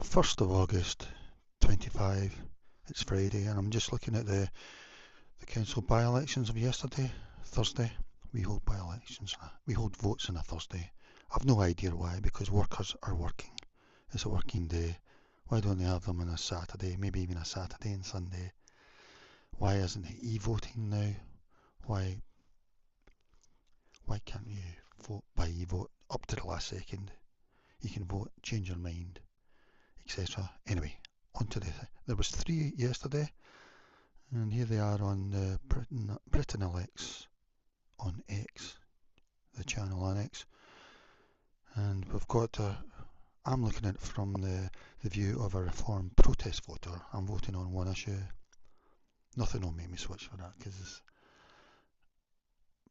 1st of August 25. It's Friday, and I'm just looking at the council by-elections of yesterday, Thursday. We hold by-elections, we hold votes on a Thursday. I've no idea why, because workers are working. It's a working day. Why don't they have them on a Saturday, maybe even a Saturday and Sunday? Why isn't it e-voting now? Why can't you vote by e-vote up to the last second? You can vote, change your mind, etc. Anyway, on to there was 3 yesterday, and here they are on the Britain Elects on X, the channel on X, and we've got I'm looking at it from the view of a Reform protest voter. I'm voting on one issue. Nothing will make me switch for that, because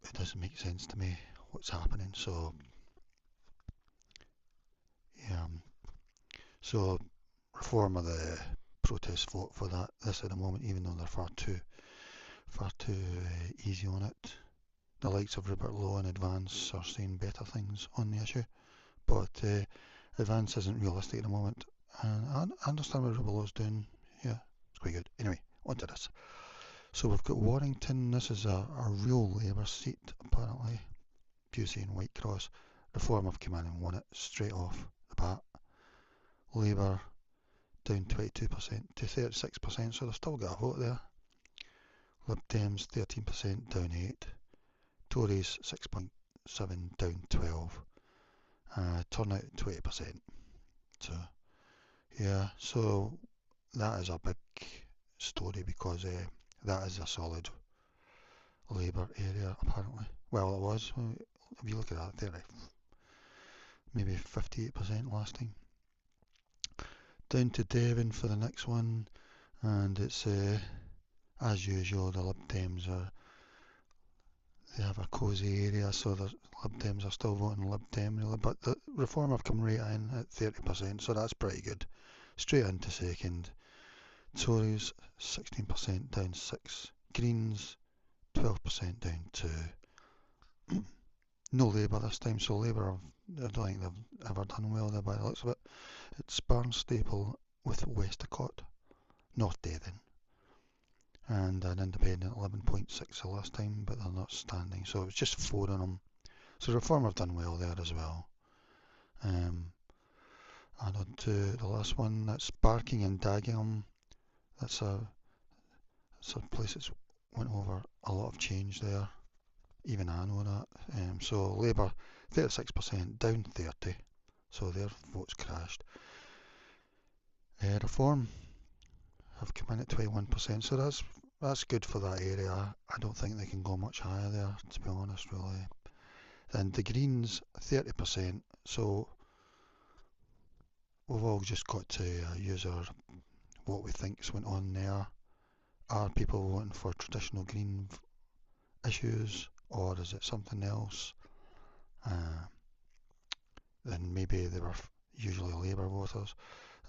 it doesn't make sense to me what's happening. So yeah, so Reform are the protest vote for this at the moment, even though they're far too easy on it. The likes of Rupert Lowe and Advance are saying better things on the issue, but Advance isn't realistic at the moment, and I understand what Rupert Lowe's doing. Yeah, it's quite good. Anyway, on to this. So we've got Warrington. This is a real Labour seat, apparently. Pusey and Whitecross. Reform have come in and won it straight off the bat. Labour down 22% to 36%, so they've still got a vote there. Lib Dems 13%, down 8. Tories 6.7, down 12. Turnout 20%. So yeah, so that is a big story, because that is a solid Labour area, apparently. Well, it was. If you look at that, 30, maybe 58% last time. Down to Devon for the next one, and it's as usual, the Lib Dems they have a cosy area, so the Lib Dems are still voting Lib Dem, really, but the Reform have come right in at 30%, so that's pretty good. Straight into second. Tories 16%, down 6. Greens 12%, down 2. No Labour this time, so Labour, I don't think they've ever done well there by the looks of it. It's Barnstaple with Westacott, North Devon, and an independent 11.6 the last time, but they're not standing, so it's just 4 on them. So Reform have done well there as well. And on to the last one, that's Barking and Dagenham. That's a place that's went over a lot of change there. Even I know that. So Labour 36%, down 30, so their votes crashed. Reform have come in at 21%, so that's good for that area. I don't think they can go much higher there, to be honest, really. And the Greens 30%, so we've all just got to use what we think's went on there. Are people voting for traditional Green issues, or is it something else? Then maybe they were usually Labour voters.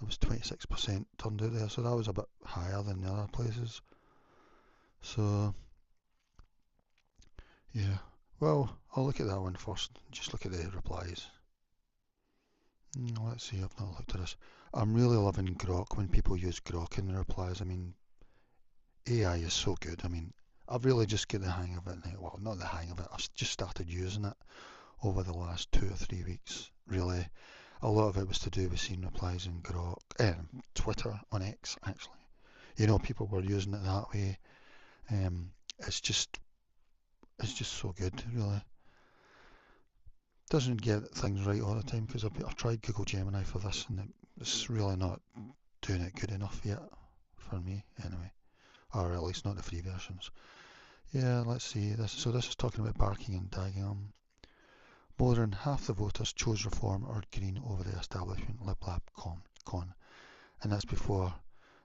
It was 26% turned out there, so that was a bit higher than the other places. So yeah, well, I'll look at that one first. Just look at the replies. Let's see, I've not looked at this. I'm really loving Grok when people use Grok in the replies. I mean, AI is so good. I mean, I've really just got the hang of it now. Well, not the hang of it, I've just started using it over the last 2 or 3 weeks. Really, a lot of it was to do with seeing replies in Grok, Twitter, on X, actually. You know, people were using it that way. It's just so good, really. Doesn't get things right all the time, because I've tried Google Gemini for this, and it's really not doing it good enough yet for me, anyway, or at least not the free versions. Yeah, let's see this. So this is talking about Barking and Dagenham. More than half the voters chose Reform or Green over the establishment Lib Lab Con, and that's before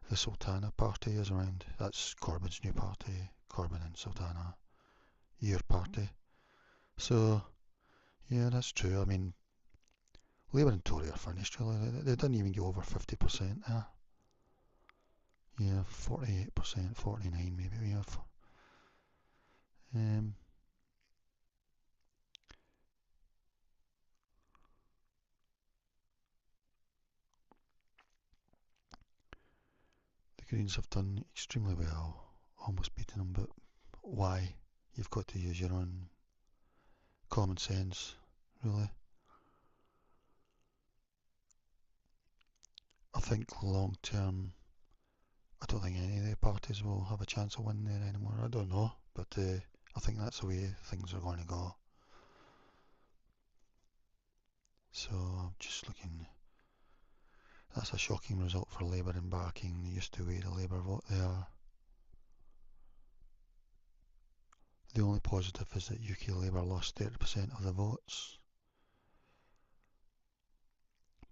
the Sultana party is around. That's Corbyn's new party, Corbyn and Sultana, your party. So yeah, that's true. I mean, Labour and Tory are finished, really. They didn't even get over 50%. Yeah, 48%, 49 maybe we have. Greens have done extremely well, almost beating them, but why? You've got to use your own common sense, really. I think long term, I don't think any of the parties will have a chance of winning there anymore. I don't know, but I think that's the way things are going to go. So I'm just looking. That's a shocking result for Labour embarking. They used to weigh the Labour vote there. The only positive is that UK Labour lost 30% of the votes,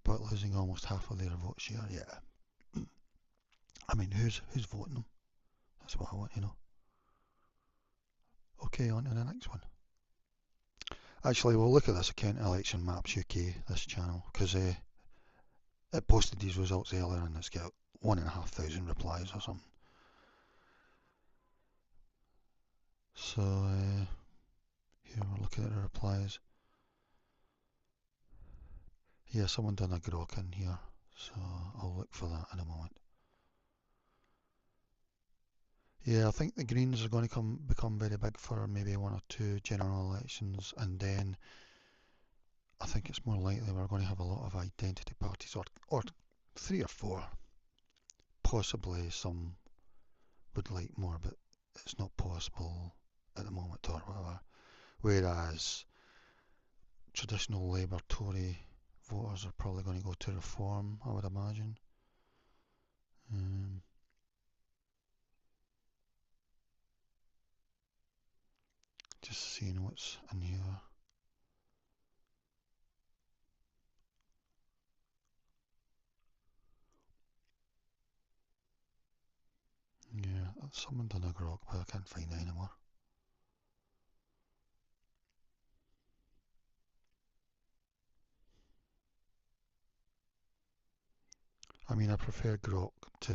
but losing almost half of their vote share. Yeah. I mean, who's voting them? That's what I want to know. Okay, on to the next one. Actually, we'll look at this account, Election Maps UK, this channel, because it posted these results earlier and it's got 1,500 replies or something. So here we're looking at the replies. Yeah, someone done a grok in here, so I'll look for that in a moment. Yeah, I think the Greens are going to become very big for maybe one or two general elections, and then I think it's more likely we're going to have a lot of identity parties, or 3 or 4. Possibly some would like more, but it's not possible at the moment or whatever. Whereas traditional Labour Tory voters are probably going to go to Reform, I would imagine. Just seeing what's in here. Yeah, someone done a grok, but I can't find it anymore. I mean, I prefer grok to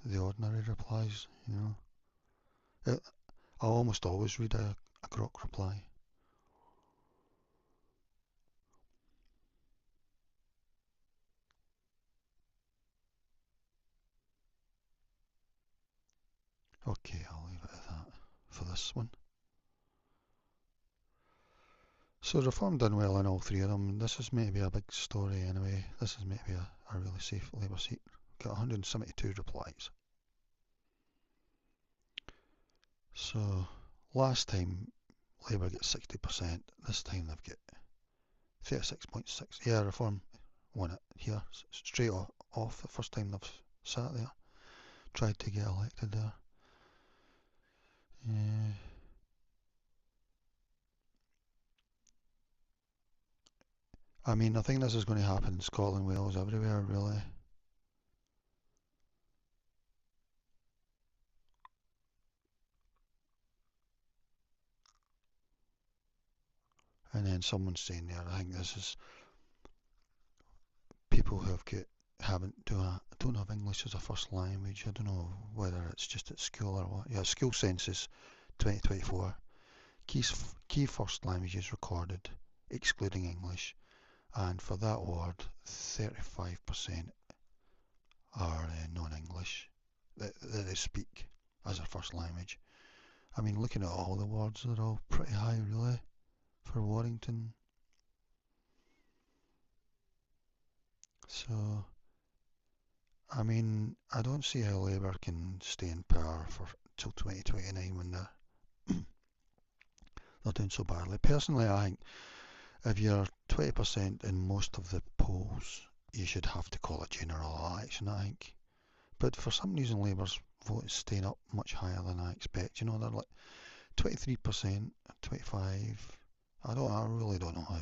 the ordinary replies, you know. I almost always read a grok reply. Okay, I'll leave it at that for this one. So Reform done well in all 3 of them. This is maybe a big story anyway. This is maybe a really safe Labour seat. Got 172 replies. So last time Labour got 60%. This time they've got 36.6. Yeah, Reform won it here straight off the first time they've sat there. Tried to get elected there. Yeah. I mean, I think this is going to happen in Scotland, Wales, everywhere, really. And then someone's saying there, I think this is people who don't have English as a first language. I don't know whether it's just at school or what. Yeah, school census 2024. Key first languages recorded, excluding English. And for that ward, 35% are non-English that they speak as a first language. I mean, looking at all the wards, they're all pretty high, really, for Warrington. So, I mean, I don't see how Labour can stay in power till 2029 when they're doing so badly. Personally, I think if you're 20% in most of the polls, you should have to call a general election, I think. But for some reason, Labour's vote is staying up much higher than I expect. You know, they're like 23%, 25%. I really don't know how.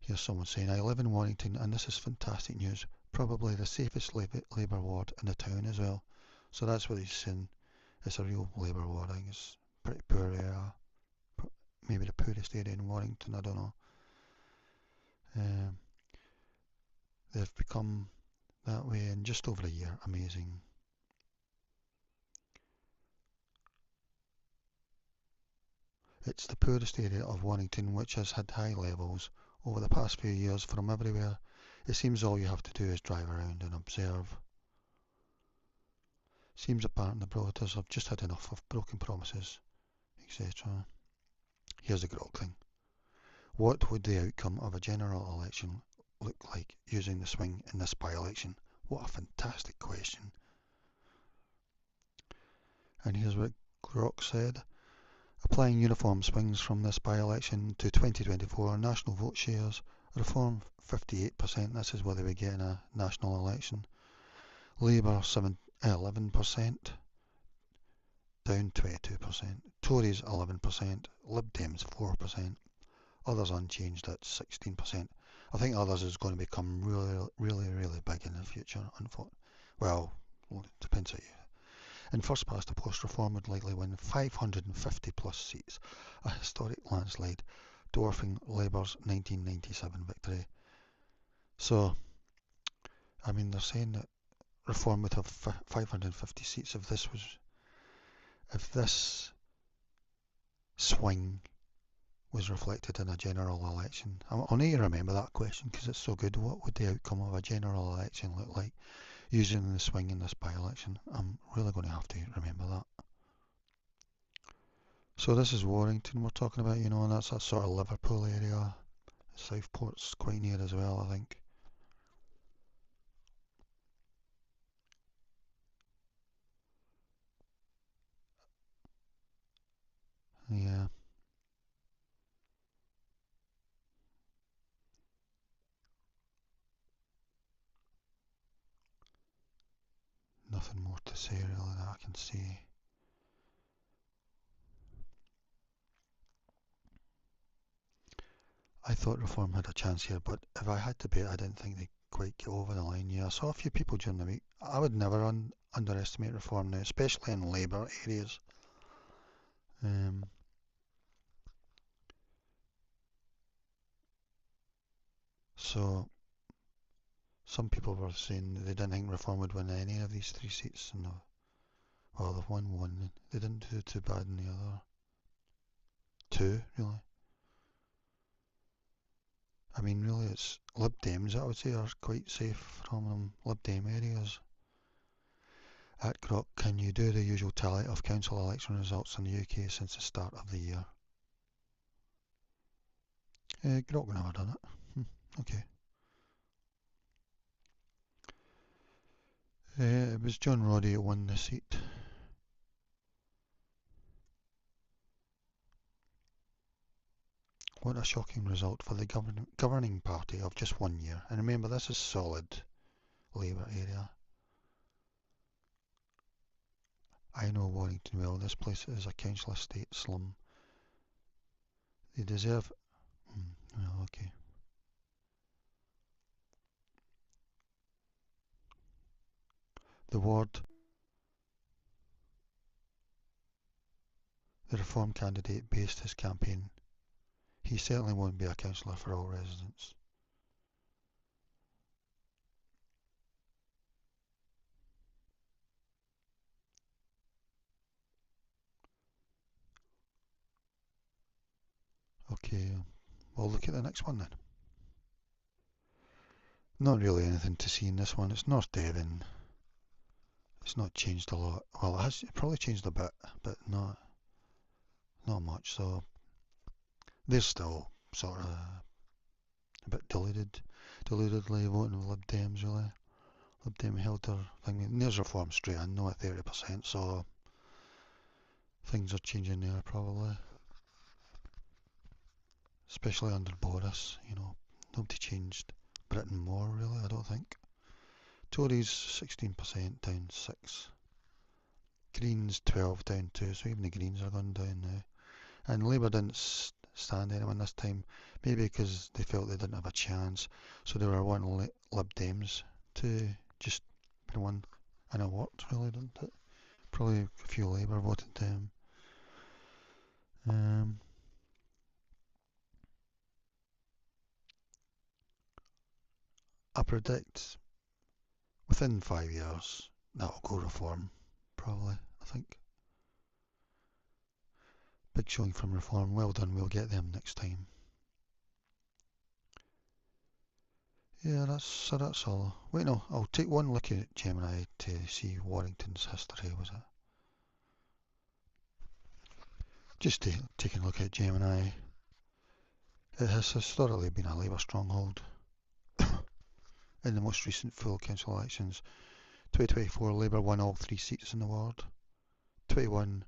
Here's someone saying, I live in Warrington and this is fantastic news. Probably the safest Labour ward in the town as well. So that's what he's saying. It's a real Labour ward. I think it's pretty poor area. Maybe the poorest area in Warrington, I don't know. They've become that way in just over a year. Amazing. It's the poorest area of Warrington which has had high levels over the past few years from everywhere. It seems all you have to do is drive around and observe. Seems apparent the voters have just had enough of broken promises, etc. Here's the grok thing. What would the outcome of a general election look like using the swing in this by-election? What a fantastic question. And here's what grok said. Applying uniform swings from this by-election to 2024 national vote shares, Reform 58%, this is whether we get in a national election. Labour 11%, down 22%. Tories 11%, Lib Dems 4%, others unchanged at 16%. I think others is going to become really big in the future. Well, it depends on you. In first past the post, Reform would likely win 550 plus seats, a historic landslide, dwarfing Labour's 1997 victory. So, I mean, they're saying that Reform would have 550 seats if this swing was reflected in a general election. I'll need to remember that question because it's so good. What would the outcome of a general election look like using the swing in this by-election? I'm really going to have to remember that. So this is Warrington we're talking about, and that's that sort of Liverpool area. Southport's quite near as well, I think. Yeah. Nothing more to say really that I can see. I thought Reform had a chance here, but if I had to bet, I didn't think they'd quite get over the line. Yeah, I saw a few people during the week. I would never underestimate Reform now, especially in Labour areas. So some people were saying they didn't think Reform would win any of these 3 seats, and well, they've won one. They didn't do too bad in the other 2, really. I mean, really, it's Lib Dems, I would say, are quite safe from them. Lib Dem areas. At Grok, can you do the usual tally of council election results in the UK since the start of the year? Grok never done it. Okay. It was John Roddy who won the seat. What a shocking result for the governing party of just 1 year. And remember, this is solid Labour area. I know Warrington well. This place is a council estate slum. They deserve... well, okay. The ward... The Reform candidate based his campaign. He certainly won't be a councillor for all residents. Okay, we'll look at the next one then. Not really anything to see in this one. It's North Devon. It's not changed a lot. Well, it has probably changed a bit, but not much. So they're still sort of a bit deludedly voting with Lib Dems really. Lib Dem held their thing. And there's Reform straight in, no at 30%. So things are changing there probably, especially under Boris. Nobody changed Britain more really. I don't think. Tories 16% down 6. Greens 12 down 2, so even the Greens are going down now. And Labour didn't stand anyone this time, maybe because they felt they didn't have a chance, so they were wanting Lib Dems to just be one, and it worked really, didn't it? Probably a few Labour voted them. I predict within 5 years that'll go Reform, probably, I think. Big showing from Reform, well done, we'll get them next time. Yeah, that's all. Wait, no, I'll take one look at Gemini to see Warrington's history, was it? Just taking a look at Gemini. It has historically been a Labour stronghold. In the most recent full council elections, 2024 Labour won all three seats in the ward. 21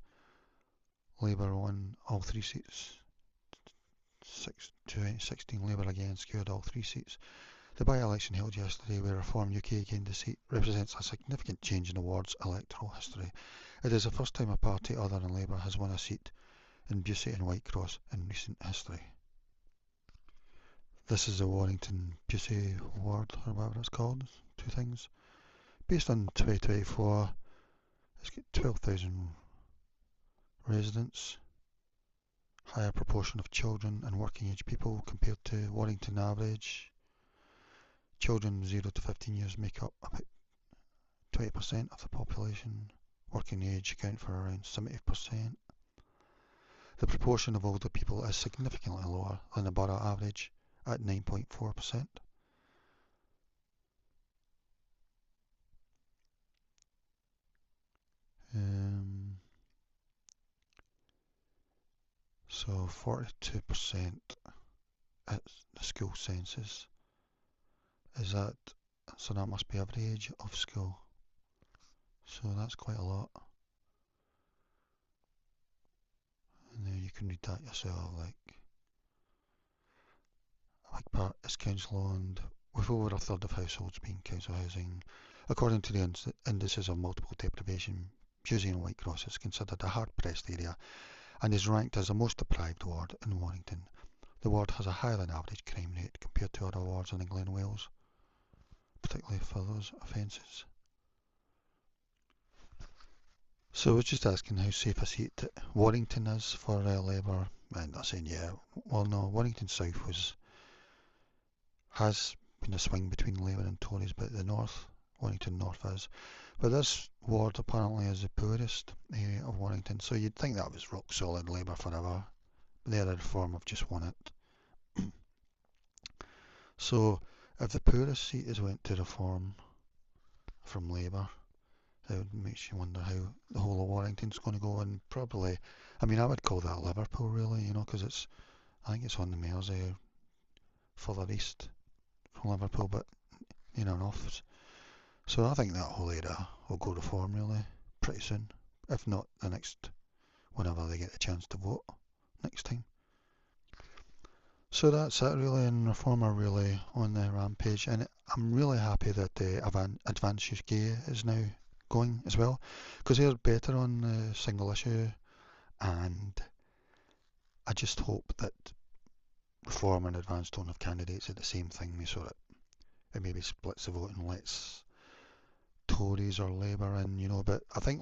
Labour won all three seats. 16 Labour again secured all three seats. The by-election held yesterday, where Reform UK gained a seat, represents a significant change in the ward's electoral history. It is the first time a party other than Labour has won a seat in Busey and Whitecross in recent history. This is the Warrington Busey ward, or whatever it's called, two things. Based on 2024, it's got 12,000 residents, higher proportion of children and working age people compared to Warrington average. Children 0 to 15 years make up about 20% of the population. Working age account for around 70%. The proportion of older people is significantly lower than the borough average at 9.4%. So 42% at the school census. So that must be every age of school. So that's quite a lot. And then you can read that yourself, like part is council owned, with over a third of households being council housing. According to the indices of multiple deprivation, Busey and Whitecross is considered a hard-pressed area and is ranked as the most deprived ward in Warrington. The ward has a higher than average crime rate compared to other wards in England and Wales, particularly for those offences. So I was just asking how safe a seat Warrington is for Labour, and they're saying, yeah, well no, Warrington South has been a swing between Labour and Tories, but the north, Warrington North is. But this ward apparently is the poorest area of Warrington, so you'd think that was rock solid Labour forever. They're a Reform have just won it. So if the poorest seat is went to Reform from Labour, it makes you wonder how the whole of Warrington's going to go. And probably, I mean, I would call that Liverpool really, because I think it's on the Mersey further east from Liverpool, but north. So I think that whole area will go Reform really pretty soon, if not the next, whenever they get the chance to vote next time. So that's it really, and Reform are really on the rampage, and I'm really happy that Advance UK is now going as well, because they're better on the single issue, and I just hope that Reform and Advance don't have candidates at the same thing, so that it maybe splits the vote and lets Tories or Labour in, but I think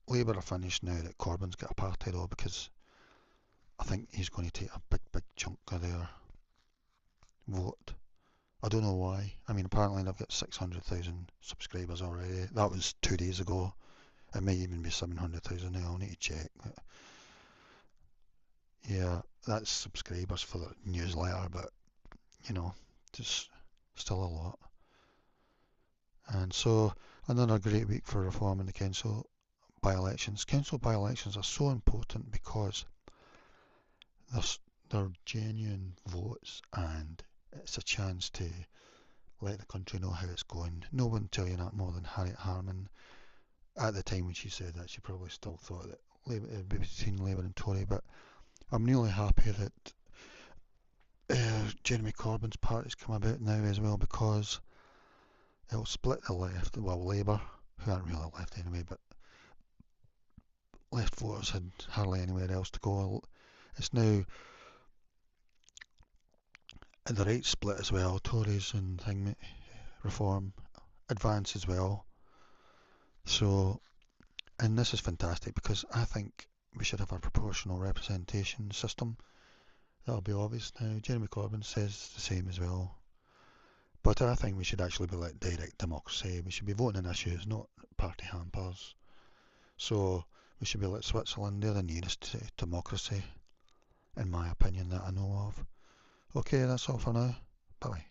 Labour are finished now that Corbyn's got a party though, because I think he's going to take a big chunk of their vote. I don't know why. I mean, apparently they've got 600,000 subscribers already. That was 2 days ago. It may even be 700,000 now. I'll need to check. But yeah, that's subscribers for the newsletter, but just still a lot. And so another great week for Reform in the council by-elections. Council by-elections are so important because they're genuine votes, and it's a chance to let the country know how it's going. No one tell you that more than Harriet Harman. At the time when she said that, she probably still thought that it would be between Labour and Tory, but I'm really happy that Jeremy Corbyn's party's come about now as well, because it'll split the left. Well, Labour, who aren't really left anyway, but left voters had hardly anywhere else to go. It's now the right split as well, Tories and Reform, Advance as well. So, and this is fantastic, because I think we should have a proportional representation system. That'll be obvious now. Jeremy Corbyn says the same as well. But I think we should actually be like direct democracy. We should be voting on issues, not party hampers. So we should be like Switzerland. They're the nearest democracy, in my opinion, that I know of. Okay, that's all for now. Bye bye.